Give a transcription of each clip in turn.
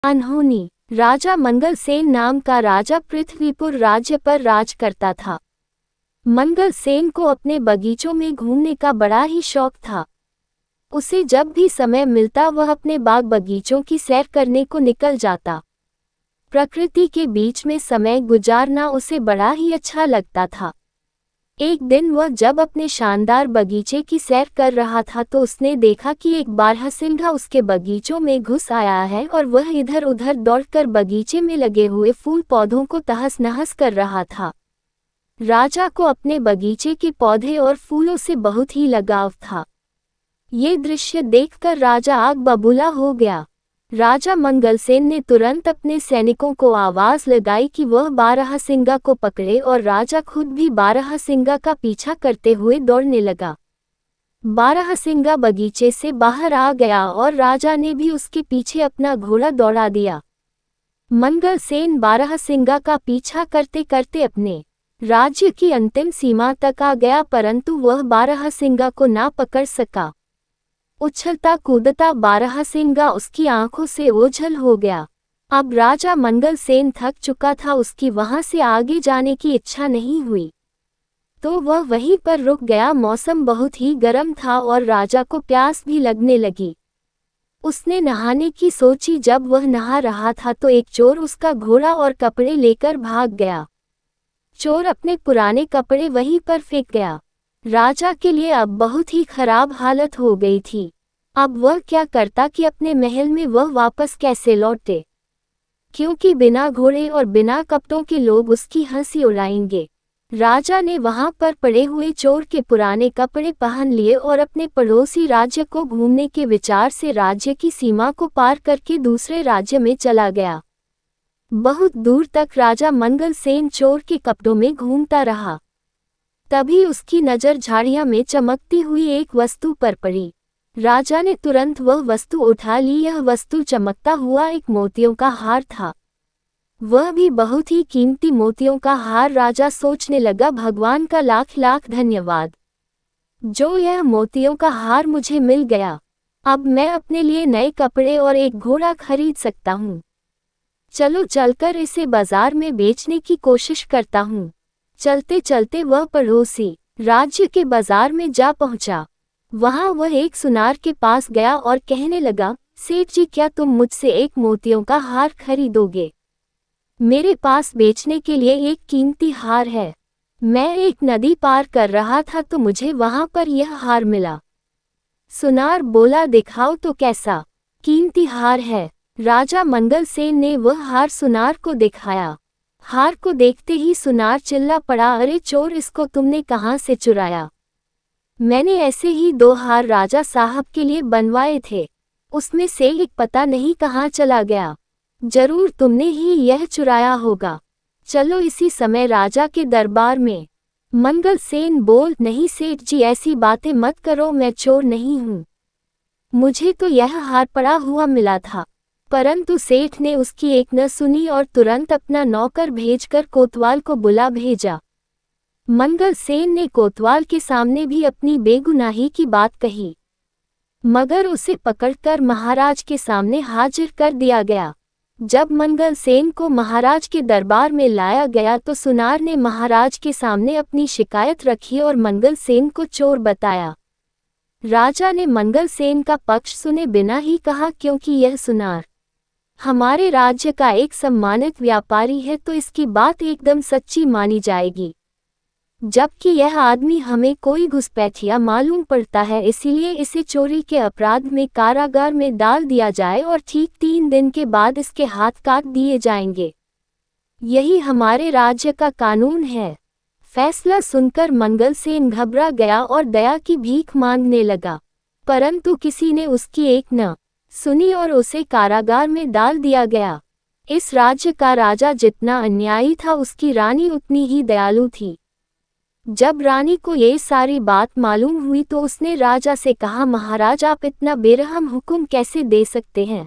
अनहोनी। राजा मंगल सेन नाम का राजा पृथ्वीपुर राज्य पर राज करता था। मंगल सेन को अपने बगीचों में घूमने का बड़ा ही शौक था। उसे जब भी समय मिलता वह अपने बाग बगीचों की सैर करने को निकल जाता। प्रकृति के बीच में समय गुजारना उसे बड़ा ही अच्छा लगता था। एक दिन वह जब अपने शानदार बगीचे की सैर कर रहा था तो उसने देखा कि एक बारहसिंगा उसके बगीचों में घुस आया है और वह इधर उधर दौड़कर बगीचे में लगे हुए फूल पौधों को तहस नहस कर रहा था। राजा को अपने बगीचे के पौधे और फूलों से बहुत ही लगाव था। ये दृश्य देखकर राजा आग बबूला हो गया। राजा मंगलसेन ने तुरंत अपने सैनिकों को आवाज लगाई कि वह बारहसिंगा को पकड़े और राजा खुद भी बारहसिंगा का पीछा करते हुए दौड़ने लगा। बारहसिंगा बगीचे से बाहर आ गया और राजा ने भी उसके पीछे अपना घोड़ा दौड़ा दिया। मंगलसेन बारहसिंगा का पीछा करते करते अपने राज्य की अंतिम सीमा तक आ गया, परंतु वह बारहसिंगा को ना पकड़ सका। उछलता कूदता बारहसिंगा उसकी आंखों से ओझल हो गया। अब राजा मंगलसेन थक चुका था, उसकी वहां से आगे जाने की इच्छा नहीं हुई, तो वह वहीं पर रुक गया। मौसम बहुत ही गर्म था और राजा को प्यास भी लगने लगी। उसने नहाने की सोची। जब वह नहा रहा था तो एक चोर उसका घोड़ा और कपड़े लेकर भाग गया। चोर अपने पुराने कपड़े वहीं पर फेंक गया। राजा के लिए अब बहुत ही खराब हालत हो गई थी। अब वह क्या करता कि अपने महल में वह वापस कैसे लौटे, क्योंकि बिना घोड़े और बिना कपड़ों के लोग उसकी हंसी उड़ाएंगे। राजा ने वहां पर पड़े हुए चोर के पुराने कपड़े पहन लिए और अपने पड़ोसी राज्य को घूमने के विचार से राज्य की सीमा को पार करके दूसरे राज्य में चला गया। बहुत दूर तक राजा मंगलसेन चोर के कपड़ों में घूमता रहा। तभी उसकी नज़र झाड़ियां में चमकती हुई एक वस्तु पर पड़ी। राजा ने तुरंत वह वस्तु उठा ली। यह वस्तु चमकता हुआ एक मोतियों का हार था, वह भी बहुत ही कीमती मोतियों का हार। राजा सोचने लगा, भगवान का लाख लाख धन्यवाद, जो यह मोतियों का हार मुझे मिल गया। अब मैं अपने लिए नए कपड़े और एक घोड़ा खरीद सकता हूँ। चलो चलकर इसे बाजार में बेचने की कोशिश करता हूँ। चलते चलते वह पड़ोसी राज्य के बाजार में जा पहुंचा। वहां वह एक सुनार के पास गया और कहने लगा, सेठ जी, क्या तुम मुझसे एक मोतियों का हार खरीदोगे? मेरे पास बेचने के लिए एक कीमती हार है। मैं एक नदी पार कर रहा था तो मुझे वहां पर यह हार मिला। सुनार बोला, दिखाओ तो कैसा कीमती हार है। राजा मंगलसेन ने वह हार सुनार को दिखाया। हार को देखते ही सुनार चिल्ला पड़ा, अरे चोर, इसको तुमने कहाँ से चुराया? मैंने ऐसे ही 2 हार राजा साहब के लिए बनवाए थे, उसमें से एक पता नहीं कहाँ चला गया। जरूर तुमने ही यह चुराया होगा। चलो इसी समय राजा के दरबार में। मंगलसेन बोल, नहीं सेठ जी, ऐसी बातें मत करो, मैं चोर नहीं हूँ। मुझे तो यह हार पड़ा हुआ मिला था। परंतु सेठ ने उसकी एक न सुनी और तुरंत अपना नौकर भेजकर कोतवाल को बुला भेजा। मंगलसेन ने कोतवाल के सामने भी अपनी बेगुनाही की बात कही, मगर उसे पकड़कर महाराज के सामने हाजिर कर दिया गया। जब मंगलसेन को महाराज के दरबार में लाया गया तो सुनार ने महाराज के सामने अपनी शिकायत रखी और मंगलसेन को चोर बताया। राजा ने मंगलसेन का पक्ष सुने बिना ही कहा, क्योंकि यह सुनार हमारे राज्य का एक सम्मानित व्यापारी है तो इसकी बात एकदम सच्ची मानी जाएगी, जबकि यह आदमी हमें कोई घुसपैठिया मालूम पड़ता है, इसीलिए इसे चोरी के अपराध में कारागार में डाल दिया जाए और ठीक 3 दिन के बाद इसके हाथ काट दिए जाएंगे। यही हमारे राज्य का कानून है। फैसला सुनकर मंगलसेन घबरा गया और दया की भीख मांगने लगा, परंतु किसी ने उसकी एक न सुनी और उसे कारागार में डाल दिया गया। इस राज्य का राजा जितना अन्यायी था, उसकी रानी उतनी ही दयालु थी। जब रानी को ये सारी बात मालूम हुई तो उसने राजा से कहा, महाराज, आप इतना बेरहम हुक्म कैसे दे सकते हैं,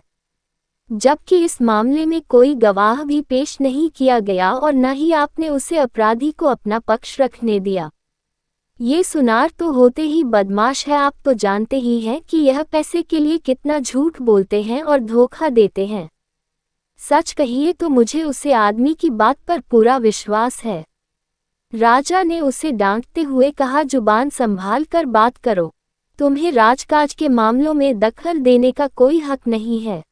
जबकि इस मामले में कोई गवाह भी पेश नहीं किया गया और न ही आपने उसे अपराधी को अपना पक्ष रखने दिया। ये सुनार तो होते ही बदमाश है, आप तो जानते ही हैं कि यह पैसे के लिए कितना झूठ बोलते हैं और धोखा देते हैं। सच कहिए तो मुझे उसे आदमी की बात पर पूरा विश्वास है। राजा ने उसे डांटते हुए कहा, जुबान संभाल कर बात करो, तुम्हें राजकाज के मामलों में दखल देने का कोई हक नहीं है।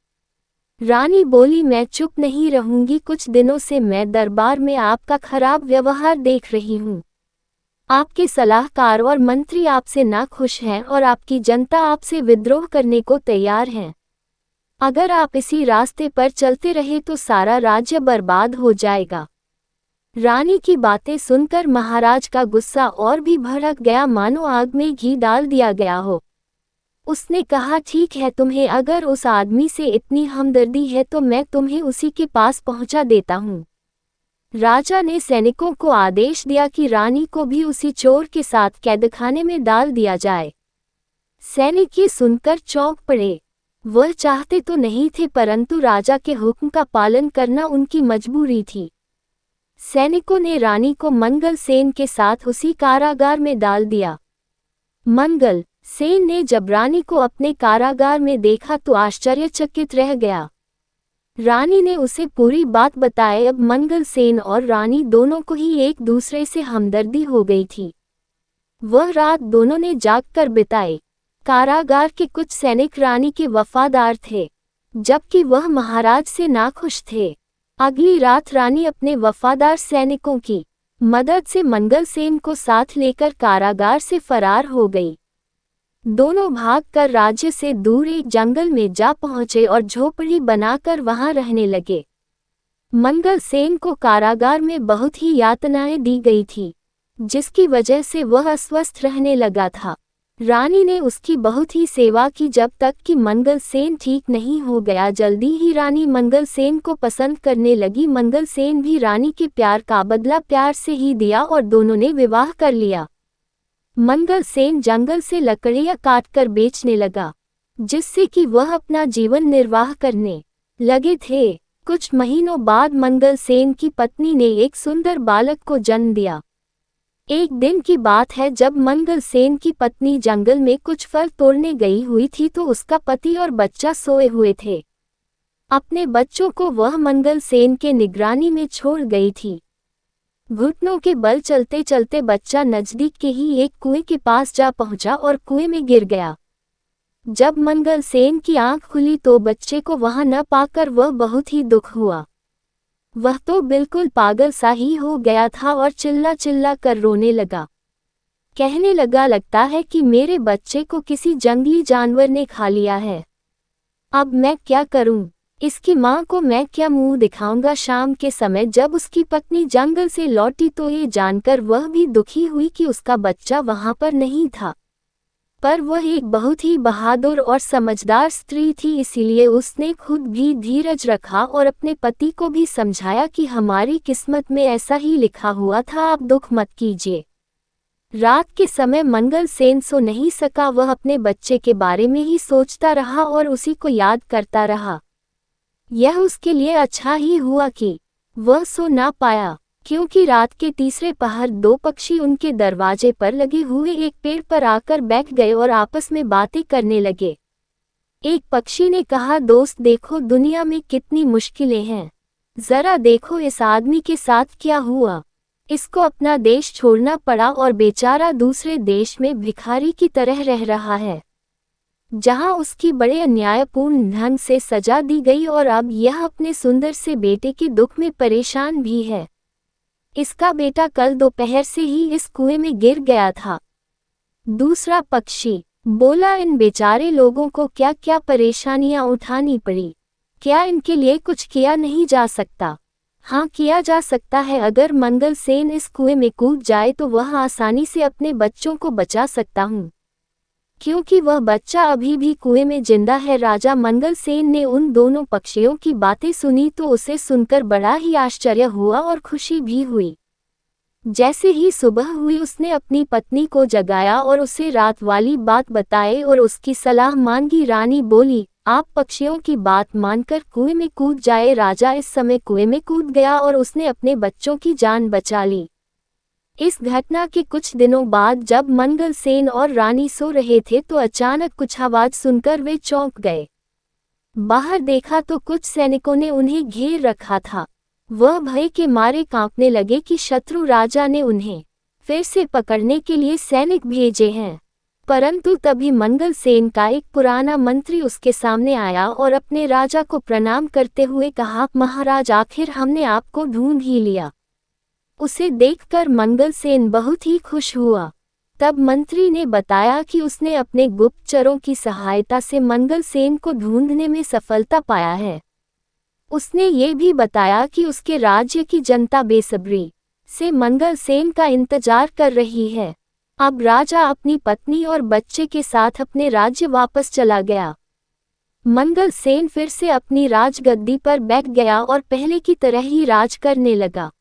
रानी बोली, मैं चुप नहीं रहूंगी, कुछ दिनों से मैं दरबार में आपका खराब व्यवहार देख रही हूँ। आपके सलाहकार और मंत्री आपसे नाखुश हैं और आपकी जनता आपसे विद्रोह करने को तैयार है। अगर आप इसी रास्ते पर चलते रहे तो सारा राज्य बर्बाद हो जाएगा। रानी की बातें सुनकर महाराज का गुस्सा और भी भड़क गया, मानो आग में घी डाल दिया गया हो। उसने कहा, ठीक है, तुम्हें अगर उस आदमी से इतनी हमदर्दी है तो मैं तुम्हें उसी के पास पहुंचा देता हूं। राजा ने सैनिकों को आदेश दिया कि रानी को भी उसी चोर के साथ कैदखाने में डाल दिया जाए। सैनिक ये सुनकर चौंक पड़े। वह चाहते तो नहीं थे, परंतु राजा के हुक्म का पालन करना उनकी मजबूरी थी। सैनिकों ने रानी को मंगल सेन के साथ उसी कारागार में डाल दिया। मंगल सेन ने जब रानी को अपने कारागार में देखा तो आश्चर्यचकित रह गया। रानी ने उसे पूरी बात बताई। अब मंगल सेन और रानी दोनों को ही एक दूसरे से हमदर्दी हो गई थी। वह रात दोनों ने जागकर बिताई। कारागार के कुछ सैनिक रानी के वफादार थे, जबकि वह महाराज से नाखुश थे। अगली रात रानी अपने वफादार सैनिकों की मदद से मंगल सेन को साथ लेकर कारागार से फरार हो गई। दोनों भागकर राज्य से दूर एक जंगल में जा पहुंचे और झोपड़ी बनाकर वहां रहने लगे। मंगल सेन को कारागार में बहुत ही यातनाएं दी गई थी, जिसकी वजह से वह अस्वस्थ रहने लगा था। रानी ने उसकी बहुत ही सेवा की जब तक कि मंगल सेन ठीक नहीं हो गया। जल्दी ही रानी मंगल सेन को पसंद करने लगी। मंगल सेन भी रानी के प्यार का बदला प्यार से ही दिया और दोनों ने विवाह कर लिया। मंगल सेन जंगल से लकड़ियां काटकर बेचने लगा, जिससे कि वह अपना जीवन निर्वाह करने लगे थे। कुछ महीनों बाद मंगल सेन की पत्नी ने एक सुंदर बालक को जन्म दिया। एक दिन की बात है, जब मंगल सेन की पत्नी जंगल में कुछ फल तोड़ने गई हुई थी तो उसका पति और बच्चा सोए हुए थे। अपने बच्चों को वह मंगल सेन के निगरानी में छोड़ गई थी। घुटनों के बल चलते चलते बच्चा नजदीक के ही एक कुएं के पास जा पहुंचा और कुएं में गिर गया। जब मंगल सेन की आंख खुली तो बच्चे को वहां न पाकर वह बहुत ही दुख हुआ। वह तो बिल्कुल पागल सा ही हो गया था और चिल्ला चिल्ला कर रोने लगा। कहने लगा, लगता है कि मेरे बच्चे को किसी जंगली जानवर ने खा लिया है। अब मैं क्या करूं? इसकी मां को मैं क्या मुंह दिखाऊंगा? शाम के समय जब उसकी पत्नी जंगल से लौटी तो ये जानकर वह भी दुखी हुई कि उसका बच्चा वहां पर नहीं था। पर वह एक बहुत ही बहादुर और समझदार स्त्री थी, इसीलिए उसने खुद भी धीरज रखा और अपने पति को भी समझाया कि हमारी किस्मत में ऐसा ही लिखा हुआ था, आप दुख मत कीजिए। रात के समय मंगल सेन सो नहीं सका। वह अपने बच्चे के बारे में ही सोचता रहा और उसी को याद करता रहा। यह उसके लिए अच्छा ही हुआ कि वह सो ना पाया, क्योंकि रात के तीसरे पहर दो पक्षी उनके दरवाजे पर लगे हुए एक पेड़ पर आकर बैठ गए और आपस में बातें करने लगे। एक पक्षी ने कहा, दोस्त देखो दुनिया में कितनी मुश्किलें हैं, जरा देखो इस आदमी के साथ क्या हुआ। इसको अपना देश छोड़ना पड़ा और बेचारा दूसरे देश में भिखारी की तरह रह रहा है, जहां उसकी बड़े अन्यायपूर्ण ढंग से सजा दी गई और अब यह अपने सुंदर से बेटे के दुख में परेशान भी है। इसका बेटा कल दोपहर से ही इस कुएं में गिर गया था। दूसरा पक्षी बोला, इन बेचारे लोगों को क्या क्या परेशानियां उठानी पड़ी, क्या इनके लिए कुछ किया नहीं जा सकता? हाँ, किया जा सकता है। अगर मंगल सेन इस कुएं में कूद जाए तो वह आसानी से अपने बच्चों को बचा सकता हूँ, क्योंकि वह बच्चा अभी भी कुएं में जिंदा है। राजा मंगल सेन ने उन दोनों पक्षियों की बातें सुनी तो उसे सुनकर बड़ा ही आश्चर्य हुआ और खुशी भी हुई। जैसे ही सुबह हुई उसने अपनी पत्नी को जगाया और उसे रात वाली बात बताई और उसकी सलाह मांगी। रानी बोली, आप पक्षियों की बात मानकर कुएं में कूद जाए। राजा इस समय कुएं में कूद गया और उसने अपने बच्चों की जान बचा ली। इस घटना के कुछ दिनों बाद जब मंगल सेन और रानी सो रहे थे तो अचानक कुछ आवाज सुनकर वे चौंक गए। बाहर देखा तो कुछ सैनिकों ने उन्हें घेर रखा था। वह भय के मारे कांपने लगे कि शत्रु राजा ने उन्हें फिर से पकड़ने के लिए सैनिक भेजे हैं। परंतु तभी मंगल सेन का एक पुराना मंत्री उसके सामने आया और अपने राजा को प्रणाम करते हुए कहा, महाराज, आखिर हमने आपको ढूंढ ही लिया। उसे देखकर मंगल सेन बहुत ही खुश हुआ। तब मंत्री ने बताया कि उसने अपने गुप्तचरों की सहायता से मंगल सेन को ढूंढने में सफलता पाया है। उसने ये भी बताया कि उसके राज्य की जनता बेसब्री से मंगल सेन का इंतजार कर रही है। अब राजा अपनी पत्नी और बच्चे के साथ अपने राज्य वापस चला गया। मंगल सेन फिर से अपनी राजगद्दी पर बैठ गया और पहले की तरह ही राज करने लगा।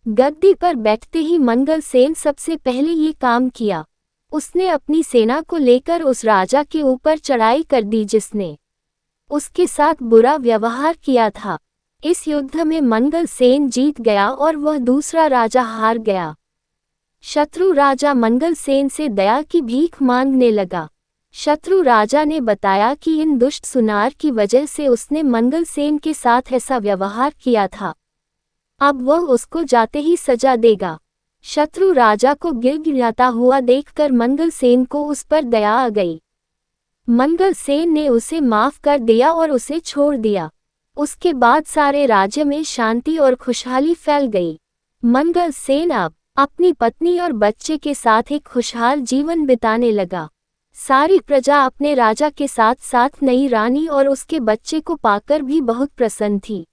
गद्दी पर बैठते ही मंगल सेन सबसे पहले ये काम किया। उसने अपनी सेना को लेकर उस राजा के ऊपर चढ़ाई कर दी जिसने उसके साथ बुरा व्यवहार किया था। इस युद्ध में मंगल सेन जीत गया और वह दूसरा राजा हार गया। शत्रु राजा मंगल सेन से दया की भीख मांगने लगा। शत्रु राजा ने बताया कि इन दुष्ट सुनार की वजह से उसने मंगल सेन के साथ ऐसा व्यवहार किया था। अब वह उसको जाते ही सजा देगा। शत्रु राजा को गिड़गिड़ाता हुआ देखकर मंगल सेन को उस पर दया आ गई। मंगल सेन ने उसे माफ कर दिया और उसे छोड़ दिया। उसके बाद सारे राज्य में शांति और खुशहाली फैल गई। मंगल सेन अब अपनी पत्नी और बच्चे के साथ एक खुशहाल जीवन बिताने लगा। सारी प्रजा अपने राजा के साथ साथ नई रानी और उसके बच्चे को पाकर भी बहुत प्रसन्न थी।